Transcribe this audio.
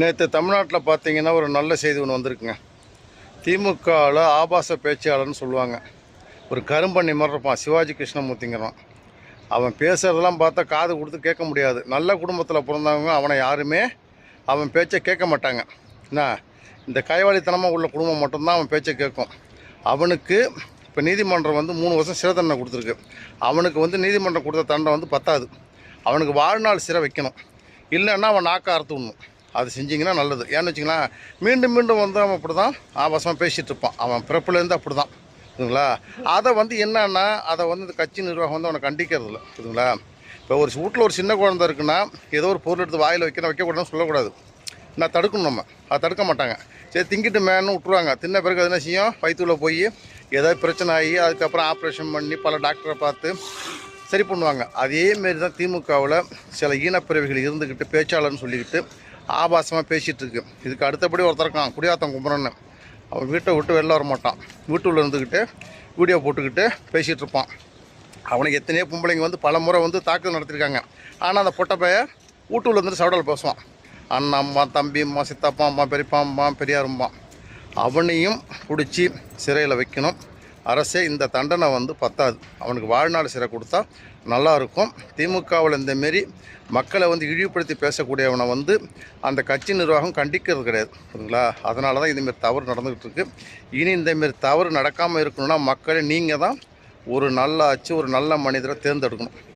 நேற்று தமிழ்நாட்டில் பார்த்தீங்கன்னா ஒரு நல்ல செய்தி ஒன்று வந்திருக்குங்க. திமுகவில் ஆபாச பேச்சாளர்னு சொல்லுவாங்க. ஒரு கரும்பண்ணி மாதிரி இருப்பான், சிவாஜி கிருஷ்ணமூர்த்திங்கிறான். அவன் பேசுகிறதெல்லாம் பார்த்தா காது கொடுத்து கேட்க முடியாது. நல்ல குடும்பத்தில் பிறந்தவங்க அவனை யாருமே அவன் பேச்சை கேட்க மாட்டாங்க. என்ன, இந்த கைவாளித்தனமாக உள்ள குடும்பம் மட்டும்தான் அவன் பேச்சை கேட்கும். அவனுக்கு இப்போ நீதிமன்றம் 3 வருஷம் சிறை தண்டனை கொடுத்துருக்கு. அவனுக்கு நீதிமன்றம் கொடுத்த தண்டனை பத்தாது. அவனுக்கு வாழ்நாள் சிறை வைக்கணும். இல்லைன்னா அவன் நாக்க அறுத்து விடணும். அது செஞ்சிங்கன்னா நல்லது. ஏன்னு வச்சிங்களேன், மீண்டும் மீண்டும் அவன் அப்படி தான் ஆபாசமாக பேசிகிட்டு இருப்பான். அவன் பிறப்புலேருந்து அப்படி தான், புரியுதுங்களா? அதை என்னன்னா அதை இந்த கட்சி நிர்வாகம் அவனை கண்டிக்கிறது இல்லை, புரியுதுங்களா? இப்போ ஒரு வீட்டில் ஒரு சின்ன குழந்தை இருக்குன்னா ஏதோ ஒரு பொருள் எடுத்து வாயில் வைக்கக்கூடாதுன்னு சொல்லக்கூடாது. நான் தடுக்கணும். நம்ம அதை தடுக்க மாட்டாங்க. சரி, திங்கிட்டு மேன்னு விட்ருவாங்க. தின்ன பிறகு அது என்ன செய்யும், வயிற்றுல போய் ஏதாவது பிரச்சனை ஆகி அதுக்கப்புறம் ஆப்ரேஷன் பண்ணி பல டாக்டரை பார்த்து சரி பண்ணுவாங்க. அதேமாரி தான் திமுகவில் சில ஈனப்பிறவிகள் இருந்துக்கிட்டு பேச்சாளர்னு சொல்லிக்கிட்டு ஆபாசமாக பேசிகிட்டு இருக்கு. இதுக்கு அடுத்தபடி ஒருத்தருக்கான் குடியாத்தம் கும்பரன்னு. அவன் வீட்டை விட்டு வெளில வர மாட்டான். வீட்டுள்ள இருந்துக்கிட்டு வீடியோ போட்டுக்கிட்டு பேசிகிட்டு இருப்பான். அவனுக்கு எத்தனையோ பொம்பளைங்க பல முறை தாக்குதல் நடத்திருக்காங்க. ஆனால் அந்த பொட்டப்பைய வீட்டுள்ள இருந்துட்டு சவடல் பேசுவான். அண்ணா அம்மா, தம்பி அம்மா, சித்தப்பா அம்மா, பெரியப்பா அம்மா, பெரியாரம்மா. அவனையும் பிடிச்சி சிறையில் வைக்கணும். அரசே இந்த தண்டனை பத்தாது. அவனுக்கு வாழ்நாள் சிறை கொடுத்தா நல்லாயிருக்கும். திமுகவில் இந்தமாரி மக்களை இழிவுபடுத்தி பேசக்கூடியவனை அந்த கட்சி நிர்வாகம் கண்டிக்கிறது கிடையாது, சரிங்களா? அதனால தான் இதுமாரி தவறு நடந்துக்கிட்டு இருக்குது. இனி இந்தமாரி தவறு நடக்காமல் இருக்கணும்னா மக்களை நீங்கள் தான் ஒரு நல்ல ஆட்சி, ஒரு நல்ல மனிதரை தேர்ந்தெடுக்கணும்.